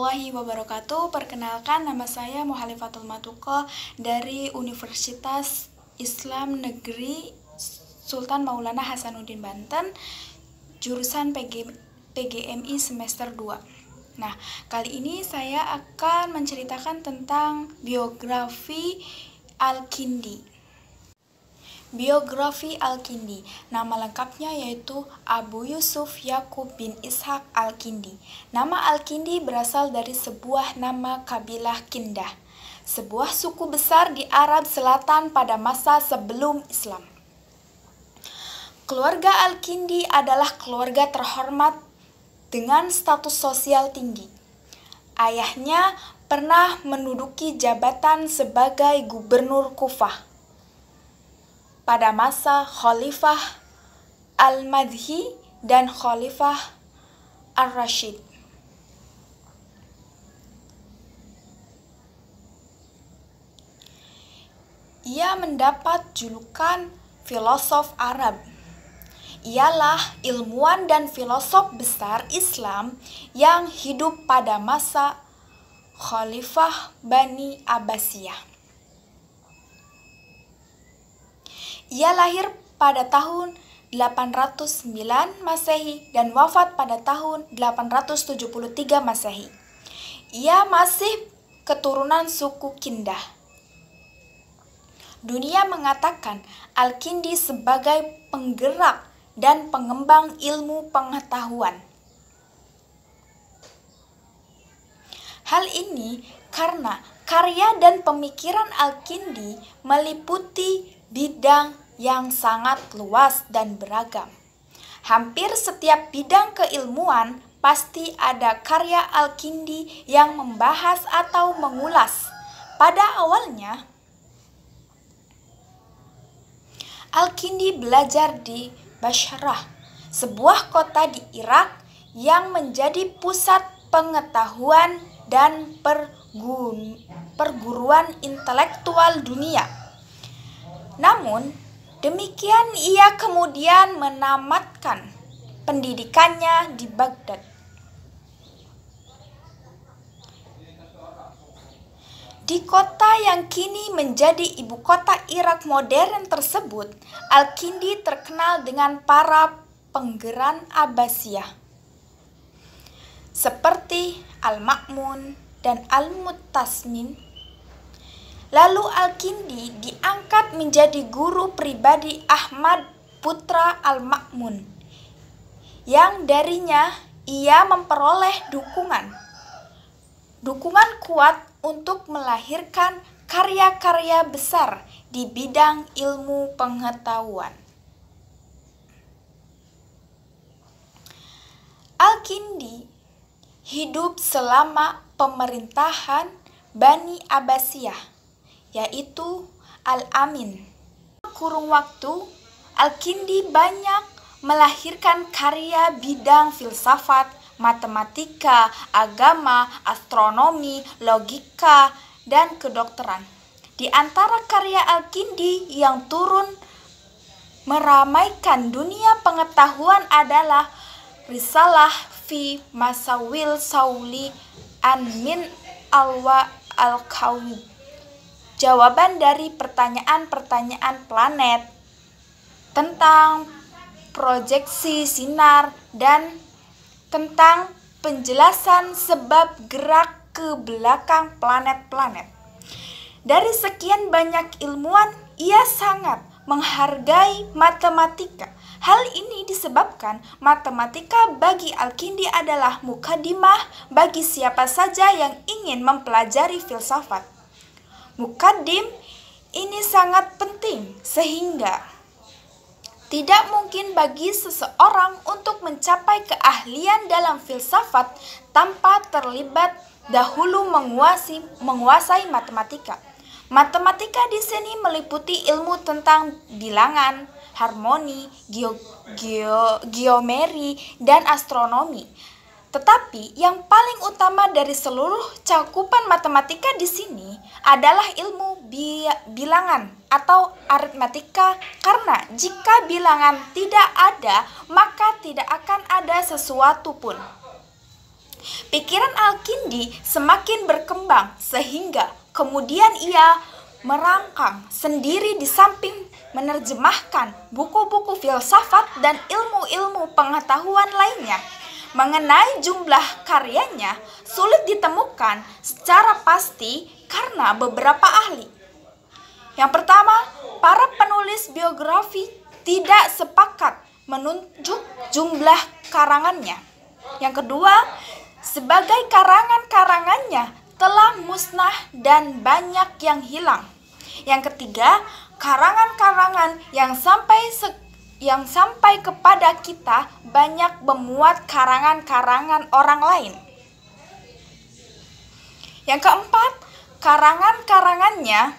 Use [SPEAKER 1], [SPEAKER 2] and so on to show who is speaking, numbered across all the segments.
[SPEAKER 1] warahmatullahi wabarakatuh. Perkenalkan, nama saya Muhalifatul Matuko dari Universitas Islam Negeri Sultan Maulana Hasanuddin Banten, jurusan PGMI semester 2. Nah, kali ini saya akan menceritakan tentang biografi Al-Kindi. Biografi Al-Kindi, nama lengkapnya yaitu Abu Yusuf Yakub bin Ishaq Al-Kindi. Nama Al-Kindi berasal dari sebuah nama kabilah Kindah, sebuah suku besar di Arab Selatan pada masa sebelum Islam. Keluarga Al-Kindi adalah keluarga terhormat dengan status sosial tinggi. Ayahnya pernah menduduki jabatan sebagai gubernur Kufah pada masa Khalifah Al-Madhi dan Khalifah Ar-Rashid. Ia mendapat julukan filosof Arab. Ialah ilmuwan dan filosof besar Islam yang hidup pada masa Khalifah Bani Abbasiyah. Ia lahir pada tahun 809 Masehi dan wafat pada tahun 873 Masehi. Ia masih keturunan suku Kindah. Dunia mengatakan Al-Kindi sebagai penggerak dan pengembang ilmu pengetahuan. Hal ini karena karya dan pemikiran Al-Kindi meliputi bidang yang sangat luas dan beragam. Hampir setiap bidang keilmuan pasti ada karya Al-Kindi yang membahas atau mengulas. Pada awalnya, Al-Kindi belajar di Bashrah, sebuah kota di Irak yang menjadi pusat pengetahuan dan perguruan intelektual dunia. Namun, demikian ia kemudian menamatkan pendidikannya di Baghdad. Di kota yang kini menjadi ibu kota Irak modern tersebut, Al-Kindi terkenal dengan para penggerak Abbasiyah seperti Al-Ma'mun dan Al-Mutasmin. Lalu Al-Kindi diangkat menjadi guru pribadi Ahmad putra Al-Ma'mun, yang darinya ia memperoleh dukungan kuat untuk melahirkan karya-karya besar di bidang ilmu pengetahuan. Al-Kindi hidup selama pemerintahan Bani Abbasiyah, yaitu Al-Amin. Kurun waktu, Al-Kindi banyak melahirkan karya bidang filsafat, matematika, agama, astronomi, logika, dan kedokteran. Di antara karya Al-Kindi yang turun meramaikan dunia pengetahuan adalah Risalah fi Masawil Sauli an min Alwa al-Kawib, jawaban dari pertanyaan-pertanyaan planet, tentang proyeksi sinar, dan tentang penjelasan sebab gerak ke belakang planet-planet. Dari sekian banyak ilmuwan, ia sangat menghargai matematika. Hal ini disebabkan matematika bagi Al-Kindi adalah mukaddimah bagi siapa saja yang ingin mempelajari filsafat. Mukaddim ini sangat penting sehingga tidak mungkin bagi seseorang untuk mencapai keahlian dalam filsafat tanpa terlibat dahulu menguasai matematika. Matematika di sini meliputi ilmu tentang bilangan, harmoni, geometri, dan astronomi. Tetapi yang paling utama dari seluruh cakupan matematika di sini adalah ilmu bilangan atau aritmatika, karena jika bilangan tidak ada, maka tidak akan ada sesuatu pun. Pikiran Al-Kindi semakin berkembang sehingga kemudian ia merangkang sendiri di samping menerjemahkan buku-buku filsafat dan ilmu-ilmu pengetahuan lainnya. Mengenai jumlah karyanya sulit ditemukan secara pasti karena beberapa ahli. Yang pertama, para penulis biografi tidak sepakat menunjuk jumlah karangannya. Yang kedua, sebagai karangan-karangannya telah musnah dan banyak yang hilang. Yang ketiga, karangan-karangan yang sampai kepada kita banyak memuat karangan-karangan orang lain. Yang keempat, karangan-karangannya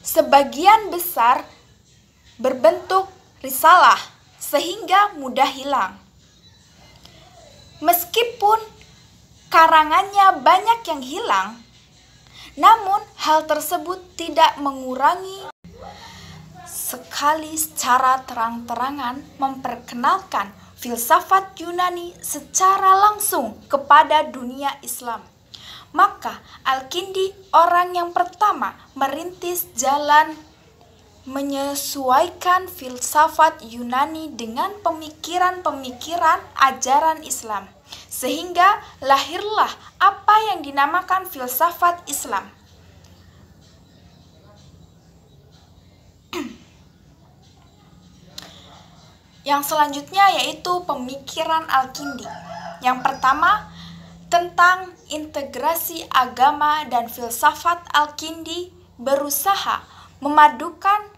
[SPEAKER 1] sebagian besar berbentuk risalah sehingga mudah hilang. Meskipun karangannya banyak yang hilang, namun hal tersebut tidak mengurangi sekali secara terang-terangan memperkenalkan filsafat Yunani secara langsung kepada dunia Islam. Maka Al-Kindi orang yang pertama merintis jalan menyesuaikan filsafat Yunani dengan pemikiran-pemikiran ajaran Islam, sehingga lahirlah apa yang dinamakan filsafat Islam. Yang selanjutnya yaitu pemikiran Al-Kindi. Yang pertama, tentang integrasi agama dan filsafat, Al-Kindi berusaha memadukan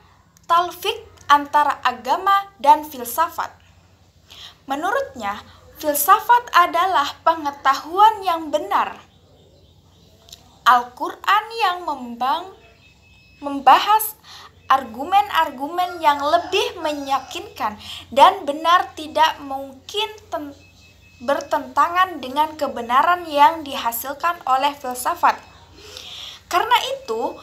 [SPEAKER 1] talfik antara agama dan filsafat. Menurutnya, filsafat adalah pengetahuan yang benar. Al-Quran yang membahas argumen-argumen yang lebih meyakinkan dan benar tidak mungkin bertentangan dengan kebenaran yang dihasilkan oleh filsafat. Karena itu,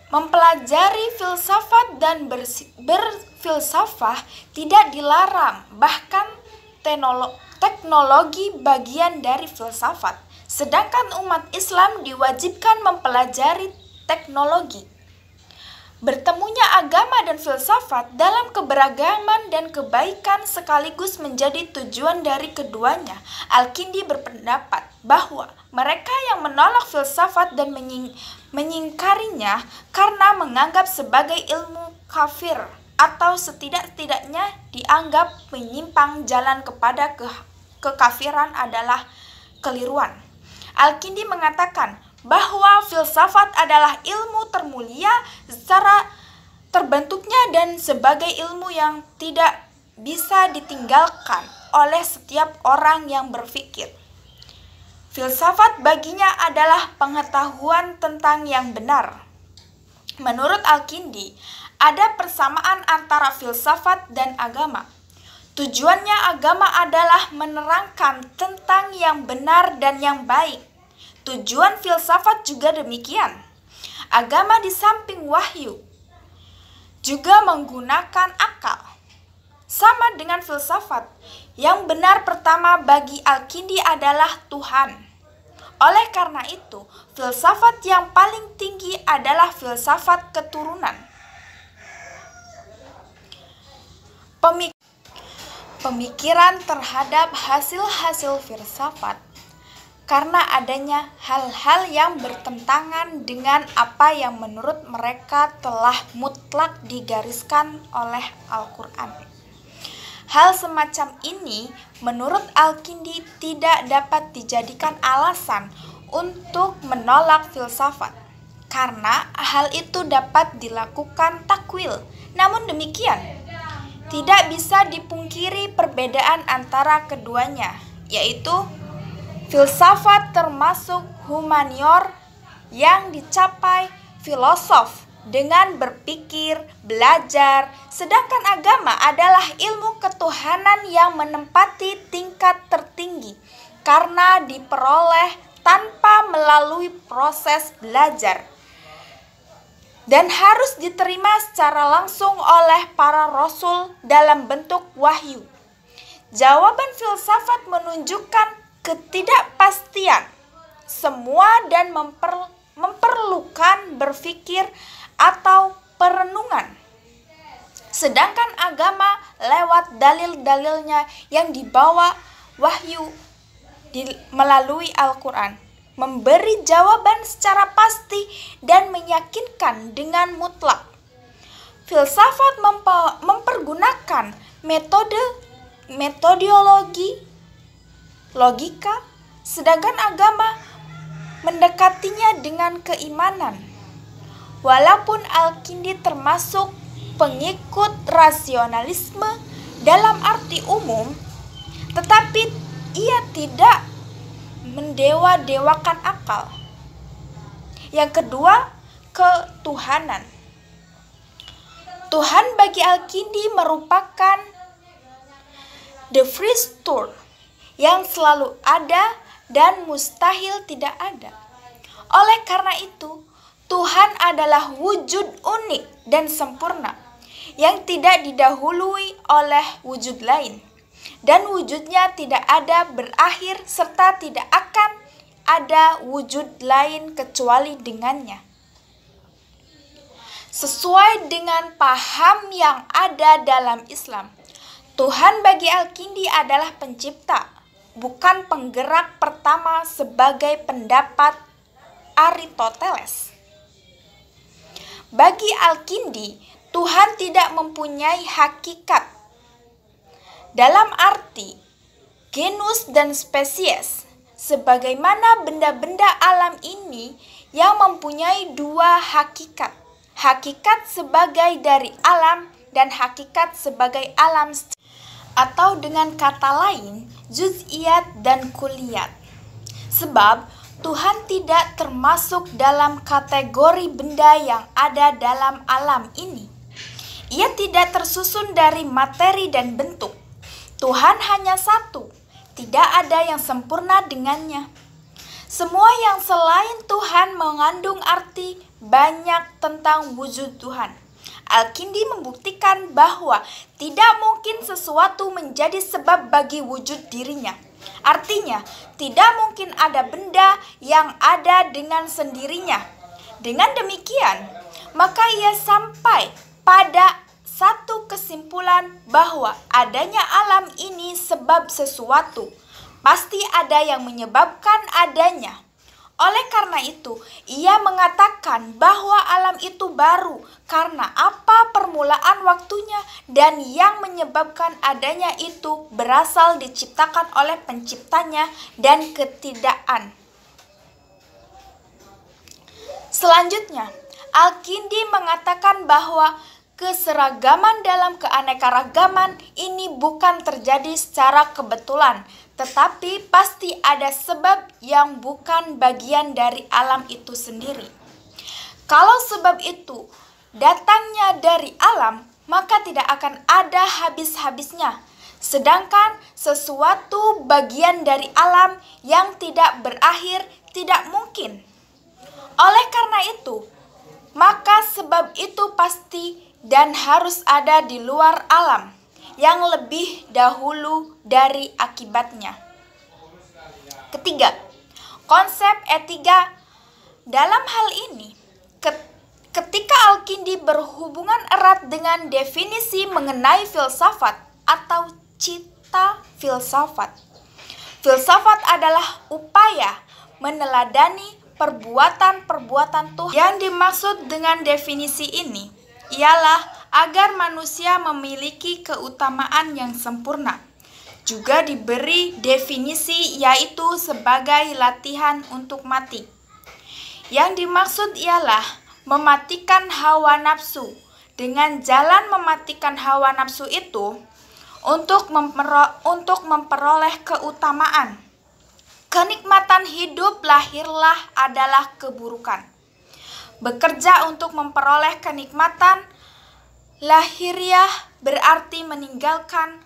[SPEAKER 1] mempelajari filsafat dan berfilsafah tidak dilarang, bahkan teknologi bagian dari filsafat. Sedangkan umat Islam diwajibkan mempelajari teknologi. Bertemunya agama dan filsafat dalam keberagaman dan kebaikan sekaligus menjadi tujuan dari keduanya. Al-Kindi berpendapat bahwa mereka yang menolak filsafat dan menyingkarinya karena menganggap sebagai ilmu kafir atau setidak-tidaknya dianggap menyimpang jalan kepada kekafiran adalah keliruan. Al-Kindi mengatakan bahwa filsafat adalah ilmu termulia secara terbentuknya dan sebagai ilmu yang tidak bisa ditinggalkan oleh setiap orang yang berpikir. Filsafat baginya adalah pengetahuan tentang yang benar. Menurut Al-Kindi, ada persamaan antara filsafat dan agama. Tujuannya agama adalah menerangkan tentang yang benar dan yang baik. Tujuan filsafat juga demikian. Agama di samping wahyu juga menggunakan akal. Sama dengan filsafat, yang benar pertama bagi Al-Kindi adalah Tuhan. Oleh karena itu, filsafat yang paling tinggi adalah filsafat keturunan. Pemikiran terhadap hasil-hasil filsafat karena adanya hal-hal yang bertentangan dengan apa yang menurut mereka telah mutlak digariskan oleh Al-Quran. Hal semacam ini menurut Al-Kindi tidak dapat dijadikan alasan untuk menolak filsafat, karena hal itu dapat dilakukan takwil. Namun demikian, tidak bisa dipungkiri perbedaan antara keduanya, yaitu filsafat termasuk humanior yang dicapai filosof dengan berpikir, belajar, sedangkan agama adalah ilmu ketuhanan yang menempati tingkat tertinggi karena diperoleh tanpa melalui proses belajar dan harus diterima secara langsung oleh para rasul dalam bentuk wahyu. Jawaban filsafat menunjukkan ketidakpastian semua dan memerlukan berpikir atau perenungan. Sedangkan agama lewat dalil-dalilnya yang dibawa wahyu melalui Al-Quran memberi jawaban secara pasti dan meyakinkan dengan mutlak. Filsafat mempergunakan metodologi logika, sedangkan agama mendekatinya dengan keimanan. Walaupun Al-Kindi termasuk pengikut rasionalisme dalam arti umum, tetapi ia tidak mendewa-dewakan akal. Yang kedua, ketuhanan. Tuhan bagi Al-Kindi merupakan the first truth yang selalu ada dan mustahil tidak ada. Oleh karena itu, Tuhan adalah wujud unik dan sempurna yang tidak didahului oleh wujud lain. Dan wujudnya tidak ada berakhir serta tidak akan ada wujud lain kecuali dengannya. Sesuai dengan paham yang ada dalam Islam, Tuhan bagi Al-Kindi adalah pencipta, bukan penggerak pertama sebagai pendapat Aristoteles. Bagi Al-Kindi, Tuhan tidak mempunyai hakikat dalam arti genus dan spesies, sebagaimana benda-benda alam ini yang mempunyai dua hakikat. Hakikat sebagai dari alam dan hakikat sebagai alam, atau dengan kata lain, juz'iyat dan kulliyat. Sebab Tuhan tidak termasuk dalam kategori benda yang ada dalam alam ini. Ia tidak tersusun dari materi dan bentuk. Tuhan hanya satu, tidak ada yang sempurna dengannya. Semua yang selain Tuhan mengandung arti banyak tentang wujud Tuhan. Al-Kindi membuktikan bahwa tidak mungkin sesuatu menjadi sebab bagi wujud dirinya. Artinya, tidak mungkin ada benda yang ada dengan sendirinya. Dengan demikian, maka ia sampai pada satu kesimpulan bahwa adanya alam ini sebab sesuatu. Pasti ada yang menyebabkan adanya. Oleh karena itu, ia mengatakan bahwa alam itu baru karena apa permulaan waktunya dan yang menyebabkan adanya itu berasal diciptakan oleh penciptanya dan ketidakan. Selanjutnya, Al-Kindi mengatakan bahwa keseragaman dalam keanekaragaman ini bukan terjadi secara kebetulan, tetapi pasti ada sebab yang bukan bagian dari alam itu sendiri. Kalau sebab itu datangnya dari alam, maka tidak akan ada habis-habisnya. Sedangkan sesuatu bagian dari alam yang tidak berakhir tidak mungkin. Oleh karena itu, maka sebab itu pasti dan harus ada di luar alam yang lebih dahulu dari akibatnya. Ketiga, konsep etika dalam hal ini. Ketika Al-Kindi berhubungan erat dengan definisi mengenai filsafat atau cita filsafat. Filsafat adalah upaya meneladani perbuatan-perbuatan Tuhan. Yang dimaksud dengan definisi ini ialah agar manusia memiliki keutamaan yang sempurna. Juga diberi definisi yaitu sebagai latihan untuk mati. Yang dimaksud ialah mematikan hawa nafsu. Dengan jalan mematikan hawa nafsu itu untuk memperoleh keutamaan. Kenikmatan hidup lahirlah adalah keburukan. Bekerja untuk memperoleh kenikmatan lahiriah berarti meninggalkan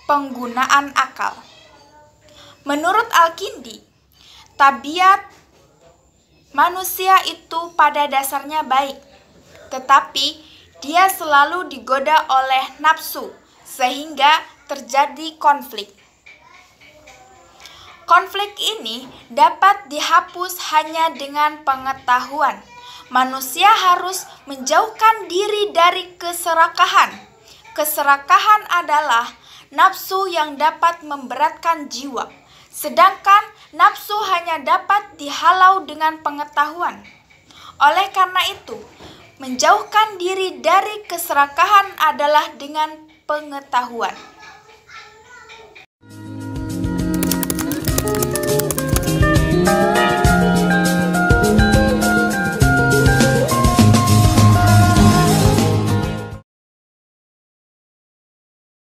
[SPEAKER 1] penggunaan akal. Menurut Al-Kindi, tabiat manusia itu pada dasarnya baik, tetapi dia selalu digoda oleh nafsu, sehingga terjadi konflik. Konflik ini dapat dihapus hanya dengan pengetahuan. Manusia harus menjauhkan diri dari keserakahan. Keserakahan adalah nafsu yang dapat memberatkan jiwa, sedangkan nafsu hanya dapat dihalau dengan pengetahuan. Oleh karena itu, menjauhkan diri dari keserakahan adalah dengan pengetahuan.